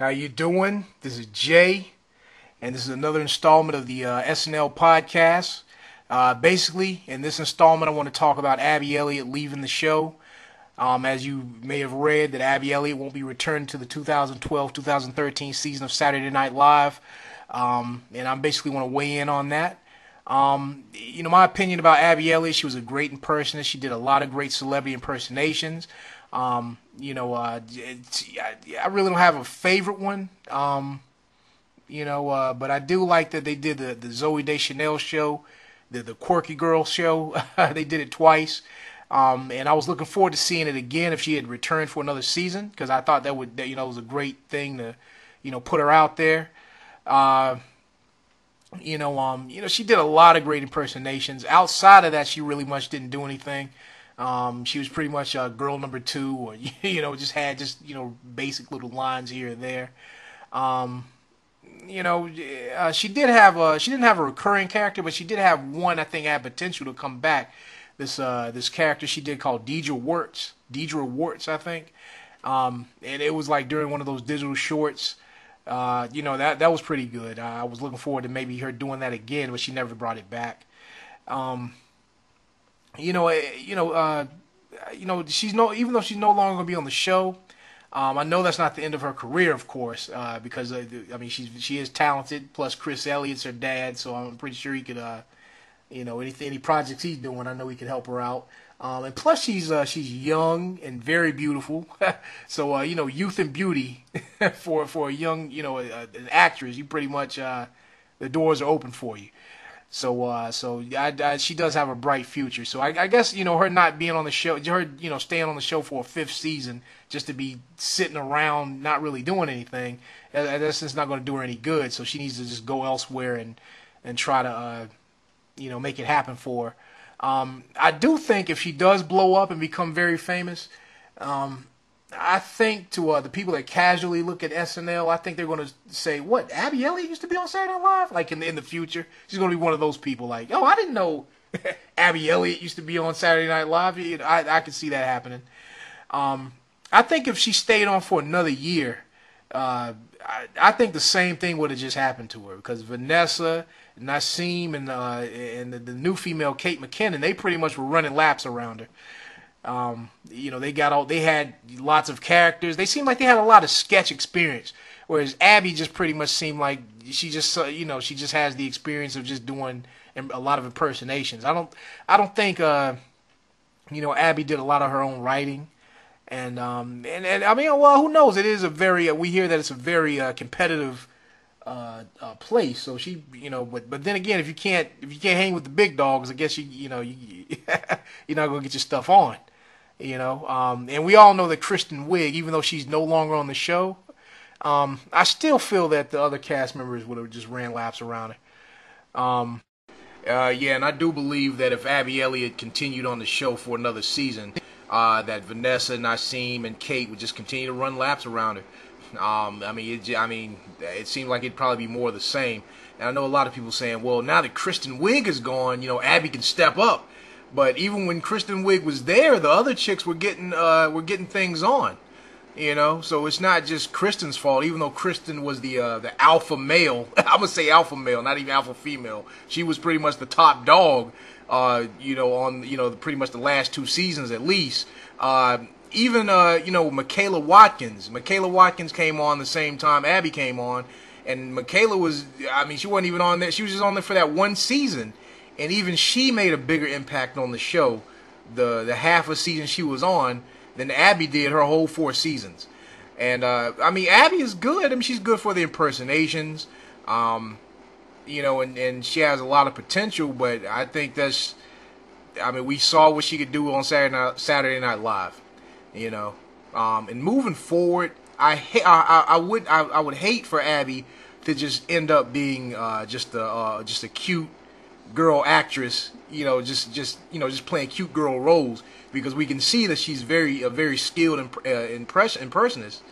How you doing? This is Jay, and this is another installment of the SNL podcast. Basically, in this installment, I want to talk about Abby Elliott leaving the show. As you may have read, that Abby Elliott won't be returning to the 2012-2013 season of Saturday Night Live, and I basically want to weigh in on that. My opinion about Abby Elliott, she was a great impersonator. She did a lot of great celebrity impersonations. I really don't have a favorite one. But I do like that they did the Zooey Deschanel show, the Quirky Girl show. They did it twice. And I was looking forward to seeing it again if she had returned for another season, because I thought that was a great thing to, put her out there. She did a lot of great impersonations. Outside of that, she really much didn't do anything. She was pretty much girl number two, or just had basic little lines here and there. She didn't have a recurring character, but she did have one I think had potential to come back. This character she did called Deidre Warts, I think. And it was like during one of those digital shorts. That was pretty good. I was looking forward to maybe her doing that again, but she never brought it back. Even though she's no longer gonna be on the show. I know that's not the end of her career, of course, because she is talented. Plus, Chris Elliott's her dad, so I'm pretty sure he could, any projects he's doing, I know he could help her out. And plus, she's young and very beautiful, so youth and beauty for a young, an actress, you pretty much the doors are open for you. She does have a bright future. So I guess her not being on the show, her staying on the show for a fifth season just to be sitting around not really doing anything, that's just not going to do her any good. So she needs to just go elsewhere and try to make it happen for her. I do think if she does blow up and become very famous, I think to the people that casually look at SNL, I think they're going to say, "What? Abby Elliott used to be on Saturday Night Live?" Like in the future, she's going to be one of those people. Like, "Oh, I didn't know Abby Elliott used to be on Saturday Night Live." I could see that happening. I think if she stayed on for another year, I think the same thing would have just happened to her, because Vanessa, Nasim, and the new female Kate McKinnon, they pretty much were running laps around her. They had lots of characters. They seemed like they had a lot of sketch experience, whereas Abby just pretty much seemed like she just has the experience of just doing a lot of impersonations. I don't think Abby did a lot of her own writing, and I mean, well, who knows? It is we hear that it's a very competitive place. So she, but then again, if you can't hang with the big dogs, I guess you're not gonna get your stuff on. And we all know that Kristen Wiig, even though she's no longer on the show, I still feel that the other cast members would have just ran laps around her. And I do believe that if Abby Elliott continued on the show for another season, that Vanessa, Nasim, and Kate would just continue to run laps around her. It seemed like it'd probably be more of the same. And I know a lot of people saying, well, now that Kristen Wiig is gone, Abby can step up. But even when Kristen Wiig was there, the other chicks were getting things on, So it's not just Kristen's fault. Even though Kristen was the alpha male, I'm gonna say alpha male, not even alpha female. She was pretty much the top dog, on pretty much the last two seasons at least. Even Michaela Watkins. Michaela Watkins came on the same time Abby came on, and Michaela she wasn't even on there. She was just on there for that one season. And even she made a bigger impact on the show, the half a season she was on, than Abby did her whole 4 seasons. And Abby is good. I mean, she's good for the impersonations, and she has a lot of potential. But I think we saw what she could do on Saturday Night Live, And moving forward, I would hate for Abby to just end up being just a cute girl actress, just playing cute girl roles, because we can see that she's a very skilled impersonist.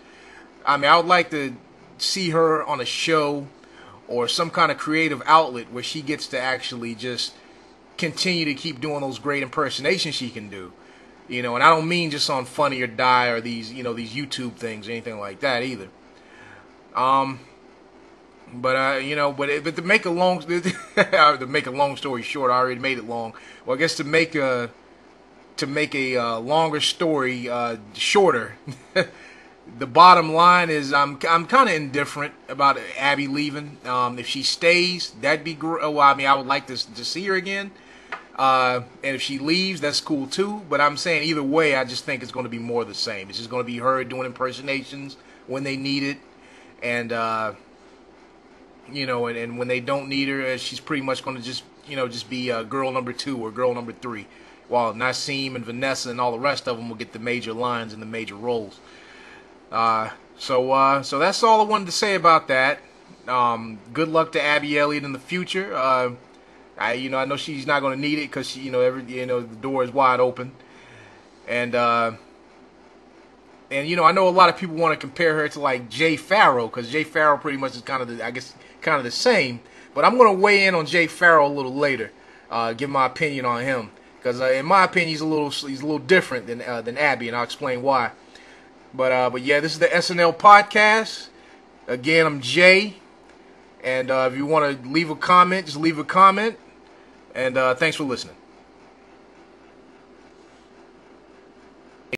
I would like to see her on a show or some kind of creative outlet where she gets to actually just continue to keep doing those great impersonations she can do. And I don't mean just on Funny or Die or these YouTube things or anything like that either. But to make a long to make a long story short, I already made it long. Well, I guess to make a longer story shorter. The bottom line is I'm kind of indifferent about Abby leaving. If she stays, that'd be great. Well, I mean, I would like to see her again. And if she leaves, that's cool too. But I'm saying either way, I just think it's going to be more of the same. It's just going to be her doing impersonations when they need it, and and when they don't need her, she's pretty much going to just be girl number 2 or girl number 3, while Nasim and Vanessa and all the rest of them will get the major lines and the major roles. So that's all I wanted to say about that. Good luck to Abby Elliott in the future. I know she's not going to need it because the door is wide open, and I know a lot of people want to compare her to like Jay Pharaoh, because Jay Pharaoh pretty much is kind of the same. But I'm going to weigh in on Jay Pharaoh a little later, give my opinion on him, because in my opinion he's a little different than Abby, and I'll explain why. But yeah, this is the SNL podcast. Again, I'm Jay, and if you want to leave a comment, just leave a comment. And thanks for listening.